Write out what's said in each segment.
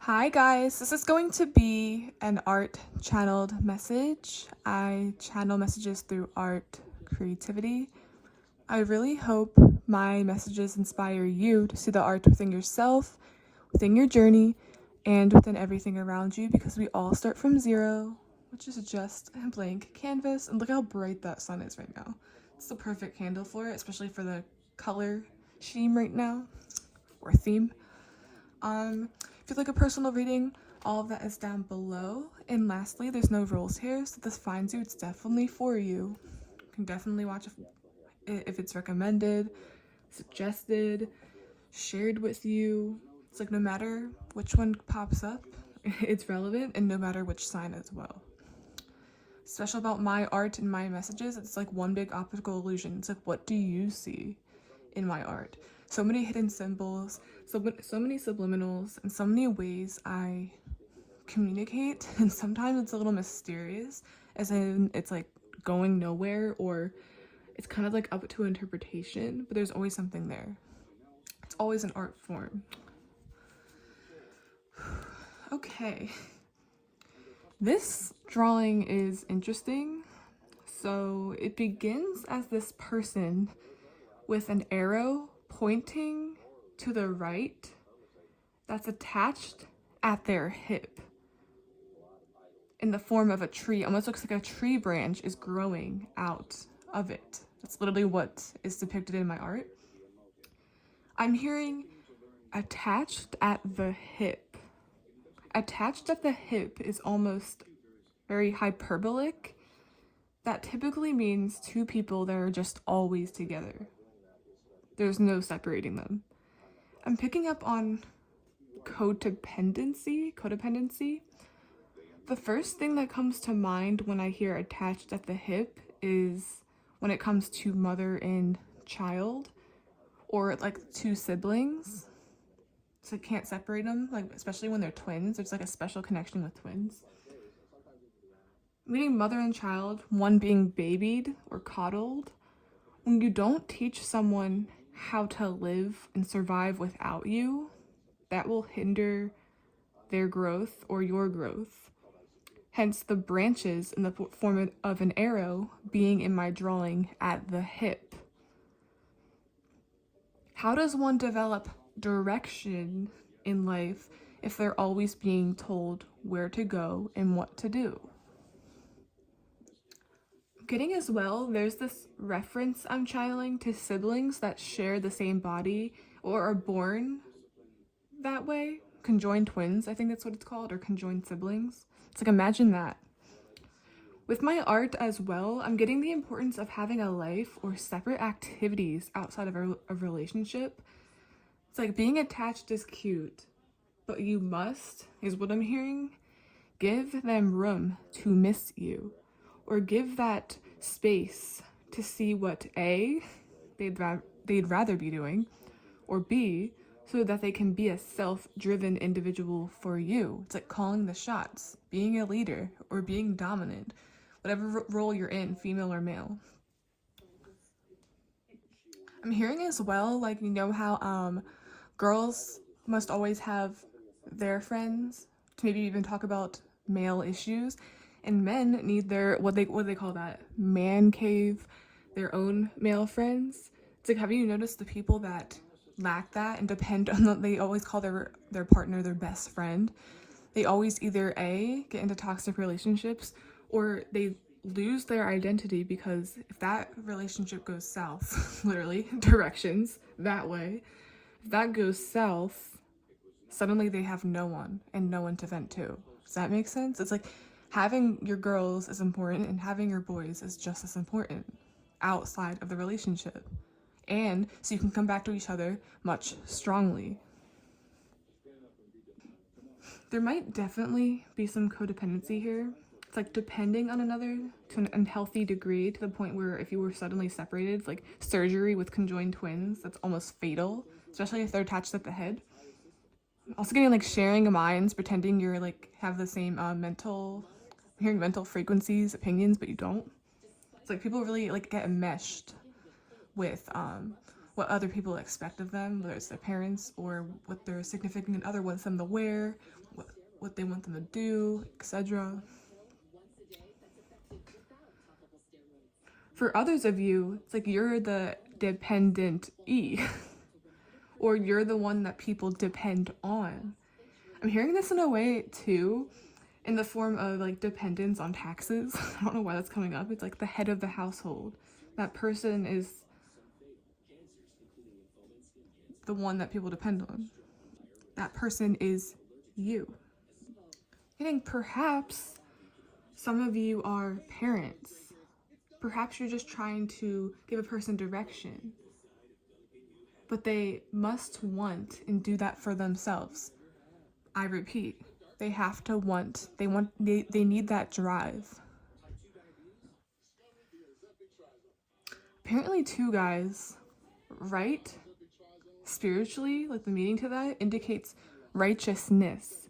Hi guys, this is going to be an art channeled message. I channel messages through art creativity. I really hope my messages inspire you to see the art within yourself, within your journey, and within everything around you, because we all start from zero, which is just a blank canvas. And look how bright that sun is right now. It's the perfect candle for it, especially for the color scheme right now, or theme. If you'd like a personal reading, all of that is down below. And lastly, there's no rules here, so if this finds you, it's definitely for you. You can definitely watch if it's recommended, suggested, shared with you. It's like no matter which one pops up, it's relevant, and no matter which sign as well. Special about my art and my messages, it's like one big optical illusion. It's like, what do you see in my art? So many hidden symbols, so many subliminals, and so many ways I communicate, and sometimes it's a little mysterious, as in it's like going nowhere, or it's kind of like up to interpretation, but there's always something there. It's always an art form. Okay. This drawing is interesting. So it begins as this person with an arrow pointing to the right that's attached at their hip in the form of a tree. Almost looks like a tree branch is growing out of it. That's literally what is depicted in my art. I'm hearing attached at the hip. Attached at the hip is almost very hyperbolic. That typically means two people that are just always together. There's no separating them. I'm picking up on codependency. The first thing that comes to mind when I hear attached at the hip is when it comes to mother and child, or like two siblings. So I can't separate them, like especially when they're twins. There's like a special connection with twins. Meaning mother and child, one being babied or coddled. When you don't teach someone how to live and survive without you, that will hinder their growth or your growth. Hence the branches in the form of an arrow being in my drawing at the hip. How does one develop direction in life if they're always being told where to go and what to do? Getting as well, there's this reference I'm channeling to siblings that share the same body or are born that way. Conjoined twins, I think that's what it's called, or conjoined siblings. It's like, imagine that. With my art as well, I'm getting the importance of having a life or separate activities outside of a relationship. It's like being attached is cute, but you must, is what I'm hearing, give them room to miss you, or give that space to see what A, they'd rather be doing, or B, so that they can be a self-driven individual for you. It's like calling the shots, being a leader, or being dominant, whatever role you're in, female or male. I'm hearing as well, like, you know how girls must always have their friends to maybe even talk about male issues, and men need their what they call that, man cave, their own male friends. It's like, have you noticed the people that lack that and depend on they always call their partner their best friend? They always either A, get into toxic relationships, or they lose their identity, because if that relationship goes south, literally directions that way, if that goes south, suddenly they have no one and no one to vent to. Does that make sense? It's like having your girls is important, and having your boys is just as important outside of the relationship. And so you can come back to each other much strongly. There might definitely be some codependency here. It's like depending on another to an unhealthy degree, to the point where if you were suddenly separated, it's like surgery with conjoined twins, that's almost fatal, especially if they're attached at the head. Also getting like sharing minds, pretending you're like have the same hearing mental frequencies, opinions, but you don't. It's like people really like get enmeshed with what other people expect of them, whether it's their parents or what their significant other wants them to wear, what they want them to do, etc. For others of you, it's like you're the dependent E, or you're the one that people depend on. I'm hearing this in a way too, in the form of like dependence on taxes. I don't know why that's coming up. It's like the head of the household. That person is the one that people depend on. That person is you. I think perhaps some of you are parents. Perhaps you're just trying to give a person direction, but they must want and do that for themselves. I repeat, they have to want, they need that drive. Apparently too, guys, right? Spiritually, like the meaning to that indicates righteousness,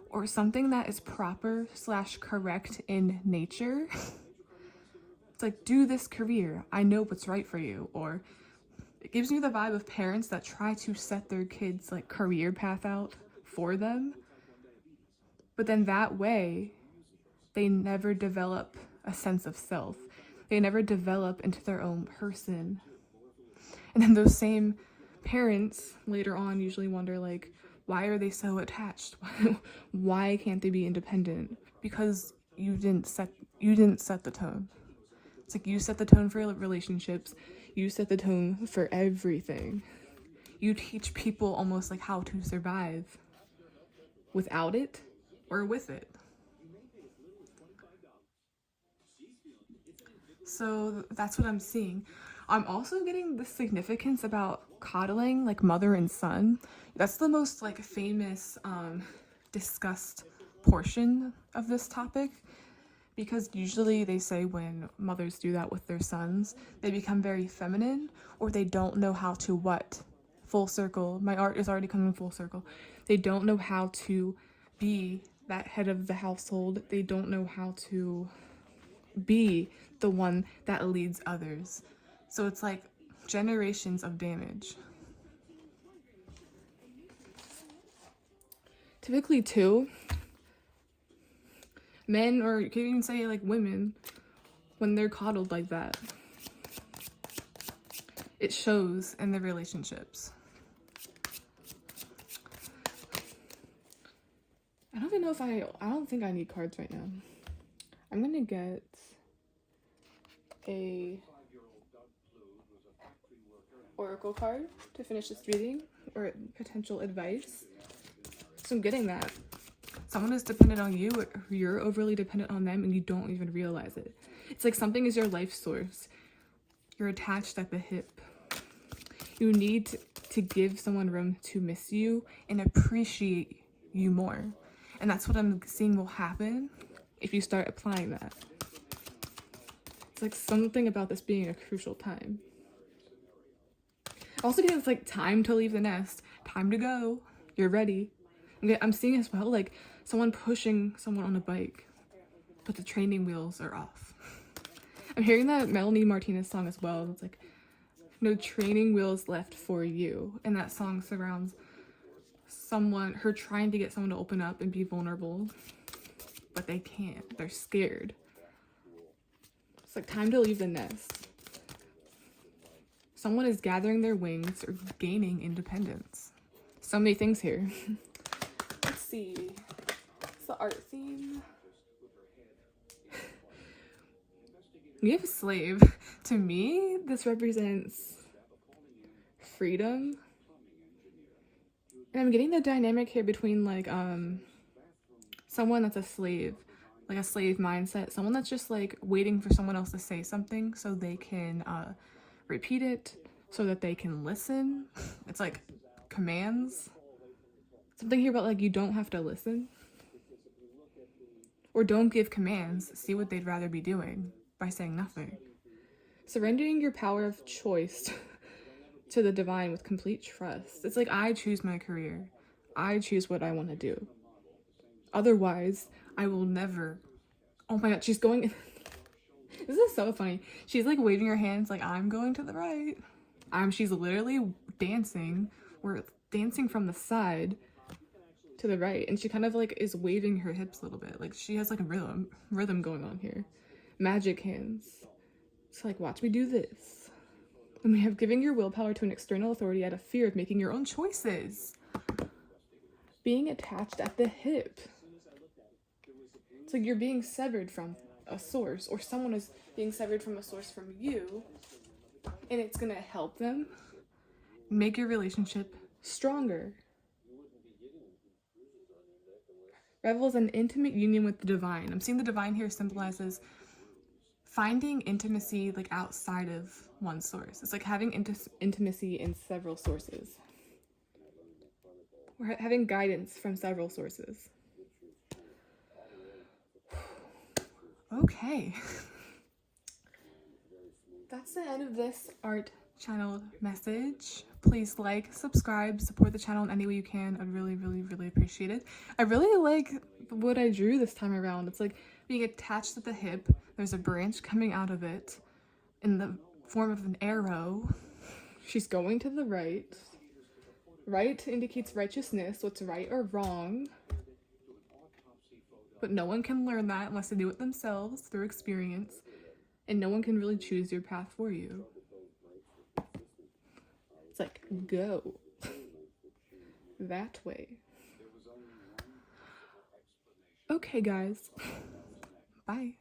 or something that is proper / correct in nature. It's like, do this career, I know what's right for you. Or it gives me the vibe of parents that try to set their kids like career path out for them, but then that way they never develop a sense of self. They never develop into their own person. And then those same parents later on usually wonder, like, why are they so attached? Why can't they be independent? Because you didn't set the tone. It's like you set the tone for relationships. You set the tone for everything. You teach people almost like how to survive without it or with it. So that's what I'm seeing. I'm also getting the significance about coddling, like mother and son. That's the most like famous discussed portion of this topic, because usually they say when mothers do that with their sons, they become very feminine, or they don't know how to what? Full circle. My art is already coming full circle. They don't know how to be that head of the household. They don't know how to be the one that leads others. So it's like generations of damage. Typically too, men, or you can even say like women, when they're coddled like that, it shows in their relationships. I don't even know if I don't think I need cards right now. I'm gonna get a oracle card to finish this reading, or potential advice. So I'm getting that. Someone is dependent on you, or you're overly dependent on them, and you don't even realize it. It's like something is your life source. You're attached at the hip. You need to give someone room to miss you and appreciate you more. And that's what I'm seeing will happen if you start applying that. It's like something about this being a crucial time. Also, because it's like time to leave the nest, time to go, you're ready. Okay, I'm seeing as well like someone pushing someone on a bike, but the training wheels are off. I'm hearing that Melanie Martinez song as well. It's like, no training wheels left for you. And that song surrounds her trying to get someone to open up and be vulnerable, but they can't. They're scared. It's like time to leave the nest. Someone is gathering their wings or gaining independence. So many things here. Let's see. It's the art theme. We have a slave. To me, this represents freedom. And I'm getting the dynamic here between like someone that's a slave, like a slave mindset, someone that's just like waiting for someone else to say something so they can repeat it, so that they can listen. It's like commands. Something here about like you don't have to listen, or don't give commands. See what they'd rather be doing by saying nothing. Surrendering your power of choice to the divine with complete trust. It's like, I choose my career. I choose what I want to do. Otherwise, I will never. Oh my god, she's going. This is so funny. She's like waving her hands like, I'm going to the right. She's literally dancing. We're dancing from the side to the right, and she kind of like is waving her hips a little bit. Like she has like a rhythm going on here. Magic hands. It's like, watch me do this. And we have giving your willpower to an external authority out of fear of making your own choices. Being attached at the hip. It's like you're being severed from a source, or someone is being severed from a source from you, and it's gonna help them make your relationship stronger. Revels an intimate union with the divine. I'm seeing the divine here symbolizes finding intimacy like outside of one source. It's like having intimacy in several sources. Or having guidance from several sources. Okay. That's the end of this art channeled message. Please like, subscribe, support the channel in any way you can. I'd really, really, really appreciate it. I really like what I drew this time around. It's like being attached at the hip. There's a branch coming out of it in the form of an arrow. She's going to the right. Right indicates righteousness, what's right or wrong. But no one can learn that unless they do it themselves through experience. And no one can really choose your path for you. It's like, go that way. Okay, guys. Bye.